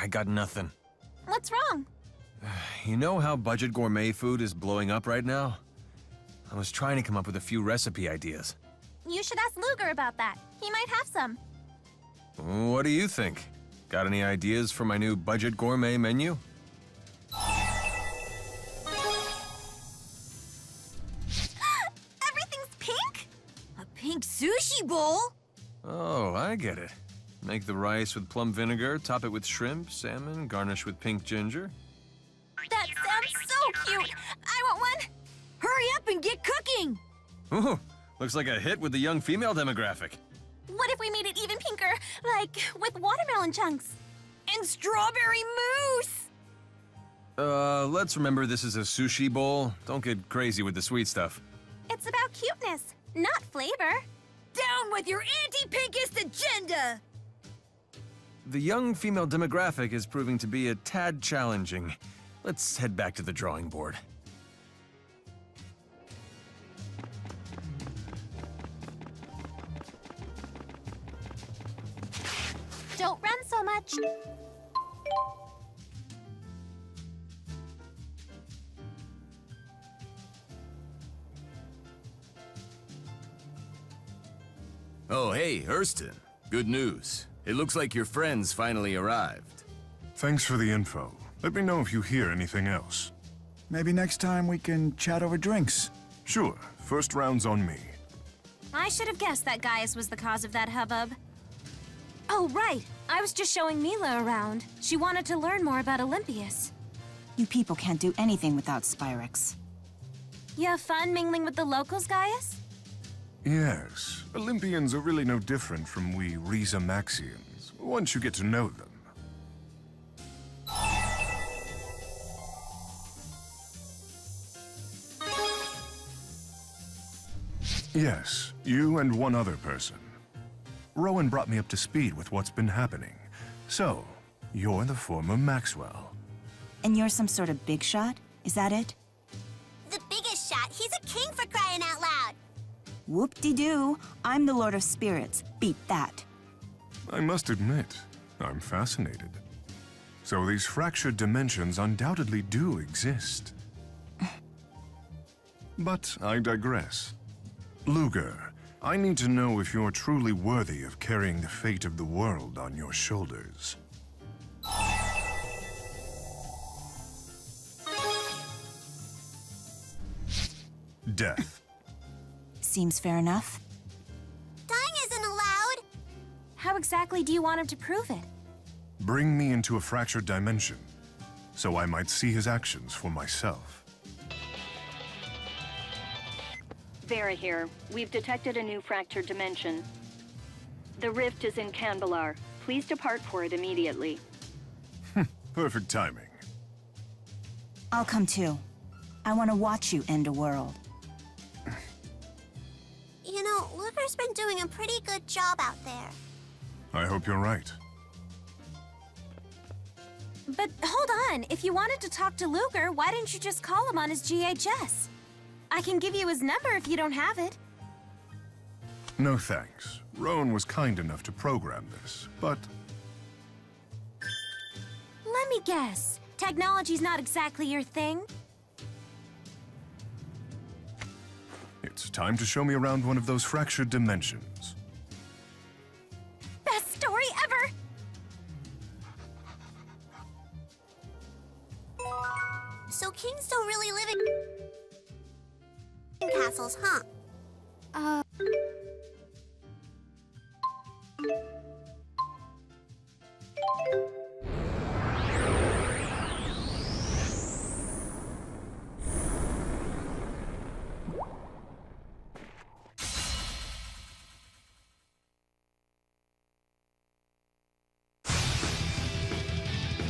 I got nothing. What's wrong? You know how budget gourmet food is blowing up right now? I was trying to come up with a few recipe ideas. You should ask Ludger about that. He might have some. What do you think? Got any ideas for my new budget gourmet menu? Everything's pink? A pink sushi bowl? Oh, I get it. Make the rice with plum vinegar, top it with shrimp, salmon, garnish with pink ginger. That sounds so cute! I want one! Hurry up and get cooking! Ooh, looks like a hit with the young female demographic. What if we made it even pinker, like with watermelon chunks? And strawberry mousse! Let's remember this is a sushi bowl. Don't get crazy with the sweet stuff. It's about cuteness, not flavor. Down with your anti-pinkist agenda! The young female demographic is proving to be a tad challenging. Let's head back to the drawing board. Don't run so much. Oh, hey, Hurston. Good news. It looks like your friends finally arrived. Thanks for the info. Let me know if you hear anything else. Maybe next time we can chat over drinks. Sure, first round's on me. I should have guessed that Gaius was the cause of that hubbub. Oh, right. I was just showing Milla around. She wanted to learn more about Olympius. You people can't do anything without Spirix. You have fun mingling with the locals, Gaius? Yes, Olympians are really no different from we Riza-Maxians, once you get to know them. Yes, you and one other person. Rowan brought me up to speed with what's been happening. So, you're the former Maxwell. And you're some sort of big shot? Is that it? The biggest shot. He's a king for crying out loud. Whoop-de-doo. I'm the Lord of Spirits. Beat that. I must admit, I'm fascinated. So these fractured dimensions undoubtedly do exist. But I digress. Ludger, I need to know if you're truly worthy of carrying the fate of the world on your shoulders. Death. Seems fair enough. Dying isn't allowed. How exactly do you want him to prove it? Bring me into a fractured dimension, so I might see his actions for myself. Vera here. We've detected a new fractured dimension. The rift is in Canbelar. Please depart for it immediately. Perfect timing. I'll come too. I want to watch you end a world. You know, Ludger's been doing a pretty good job out there. I hope you're right. But hold on, if you wanted to talk to Ludger, why didn't you just call him on his GHS? I can give you his number if you don't have it. No thanks. Rowan was kind enough to program this, but... Let me guess. Technology's not exactly your thing? It's time to show me around one of those fractured dimensions. Best story ever! So kings don't really live in castles, huh?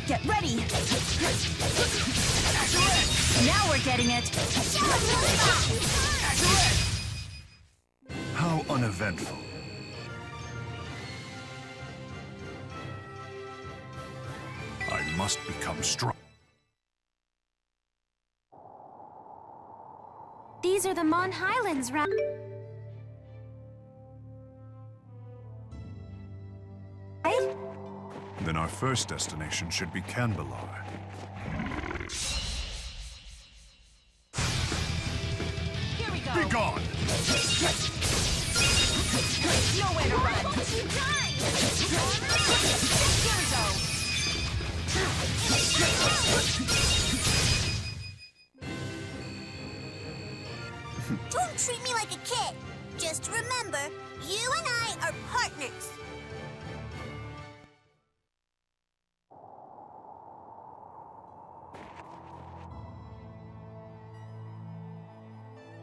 Get ready! Now we're Forgetting it. How uneventful. I must become strong. These are the Mon Highlands, right? Then our first destination should be Canbelar. Here we go. Be gone! Nowhere to run. Here we go. Don't treat me like a kid. Just remember, you and I are partners.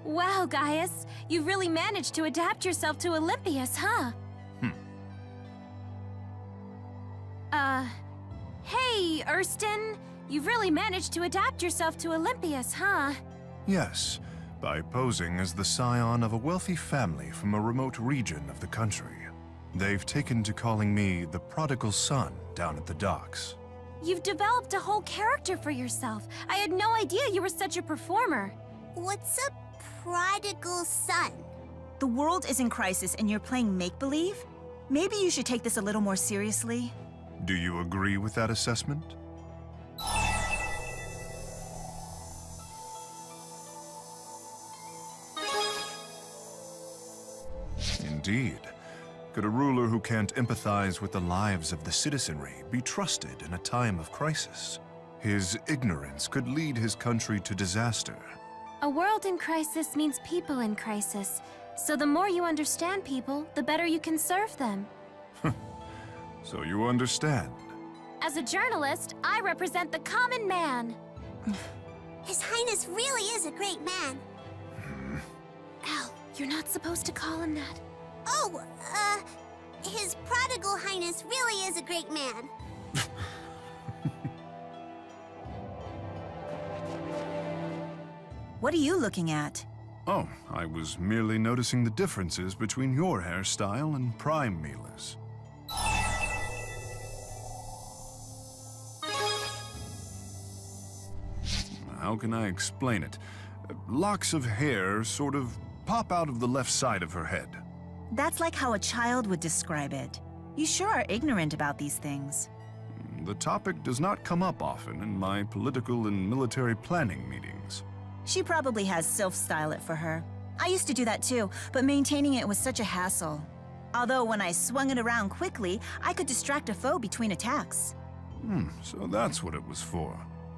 Wow, Gaius, you really managed to adapt yourself to Olympius, huh? Hey, Erston, you've really managed to adapt yourself to Olympius, huh? Yes, by posing as the scion of a wealthy family from a remote region of the country. They've taken to calling me the prodigal son down at the docks. You've developed a whole character for yourself. I had no idea you were such a performer. What's a prodigal son? The world is in crisis and you're playing make-believe? Maybe you should take this a little more seriously. Do you agree with that assessment? Indeed. Could a ruler who can't empathize with the lives of the citizenry be trusted in a time of crisis? His ignorance could lead his country to disaster. A world in crisis means people in crisis. So the more you understand people, the better you can serve them. So you understand. As a journalist, I represent the common man. His Highness really is a great man. Al, you're not supposed to call him that. Oh, His Prodigal Highness really is a great man. What are you looking at? Oh, I was merely noticing the differences between your hairstyle and Prime Milla's. How can I explain it? Locks of hair sort of pop out of the left side of her head. That's like how a child would describe it. You sure are ignorant about these things. The topic does not come up often in my political and military planning meetings. She probably has self-style it for her. I used to do that too, but maintaining it was such a hassle. Although when I swung it around quickly, I could distract a foe between attacks. So that's what it was for.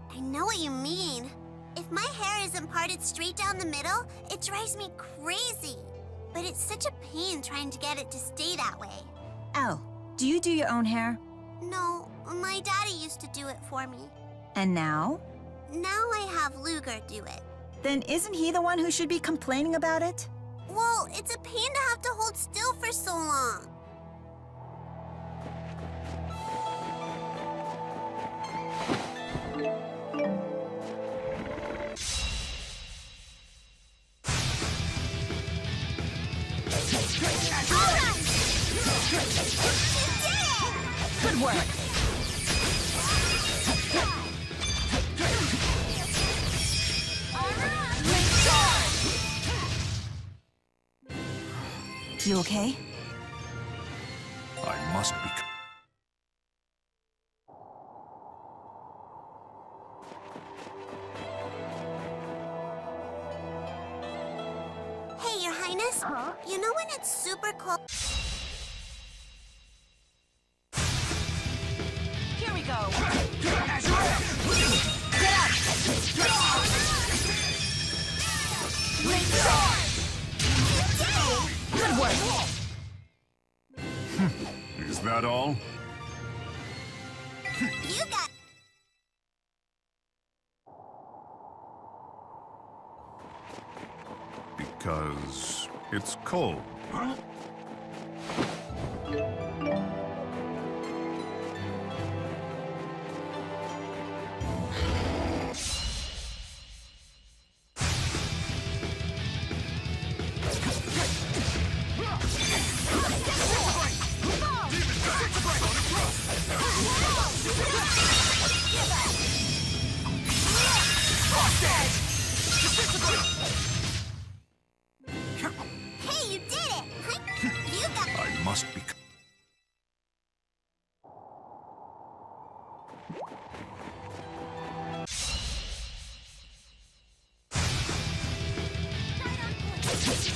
I know what you mean. If my hair isn't parted straight down the middle, it drives me crazy. But it's such a pain trying to get it to stay that way. Elle, do you do your own hair? No, my daddy used to do it for me. And now? Now I have Ludger do it. Then isn't he the one who should be complaining about it? Well, it's a pain to have to hold still for so long. Good work. You okay? I must be... Hey, Your Highness. You know when it's super cold? Here we go. Good work. Is that all? You got... Because it's cold.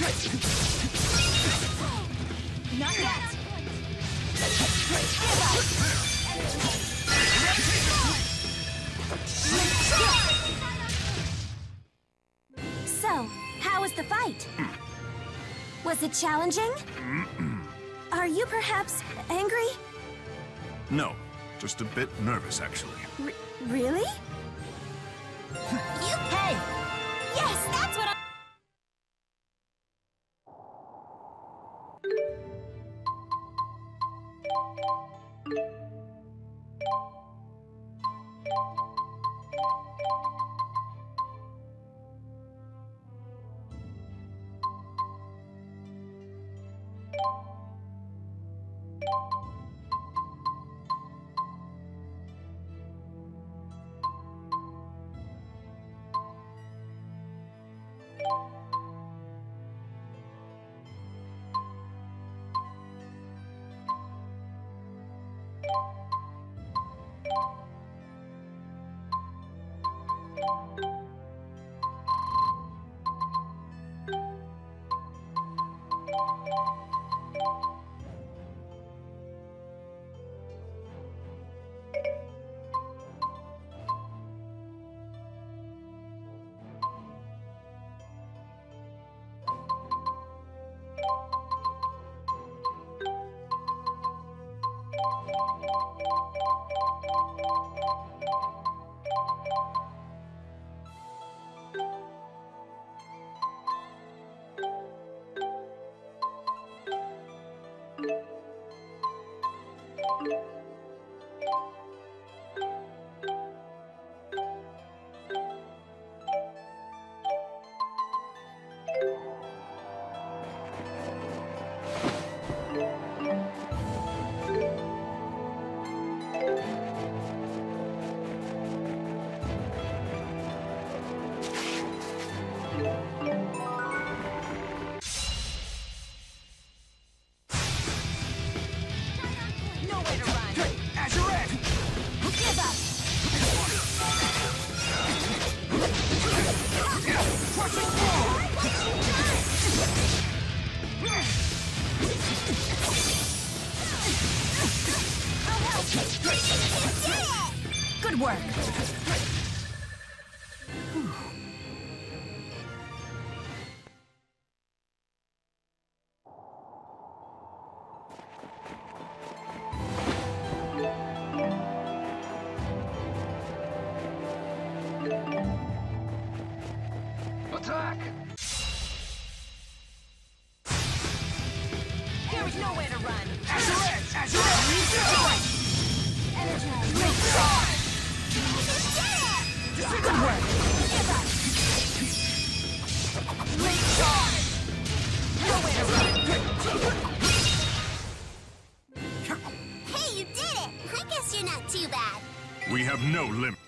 Not yet. So, how was the fight? Was it challenging? Are you perhaps angry? No, just a bit nervous, actually. Really? Hey! Yes, that's what I... Good work. Attack! There is nowhere to run. Good work. Nowhere to run. Hey, you did it! I guess you're not too bad. We have no limit.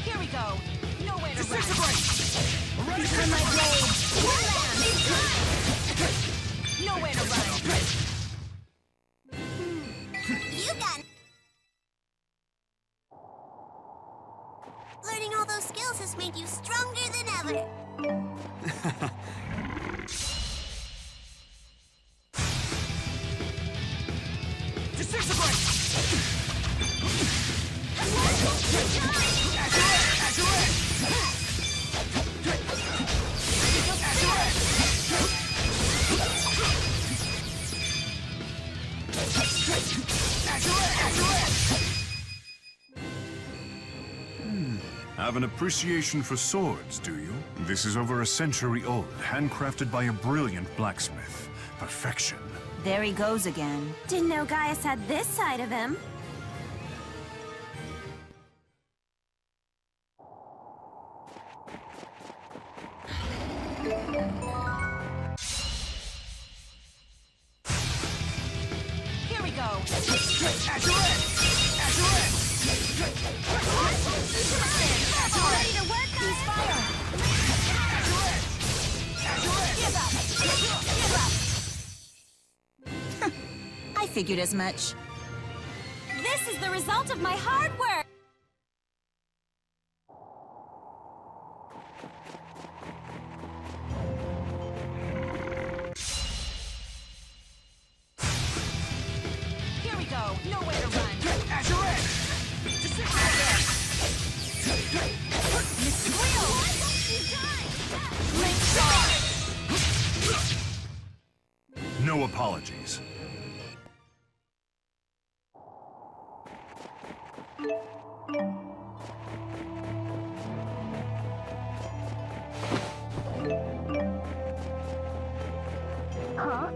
Here we go. Nowhere to run. Ready Turn my blade. Nowhere to run. You got... Learning all those skills has made you stronger than ever. Have an appreciation for swords, do you? This is over a century old, handcrafted by a brilliant blacksmith. Perfection. There he goes again. Didn't know Gaius had this side of him. Here we go. Ready to work, guys? Fire! Give up! I figured as much. This is the result of my hard work! Here we go. Nowhere to run. As you're in! Just sit right there. Mr. Wheel! Link shot! No apologies. Huh?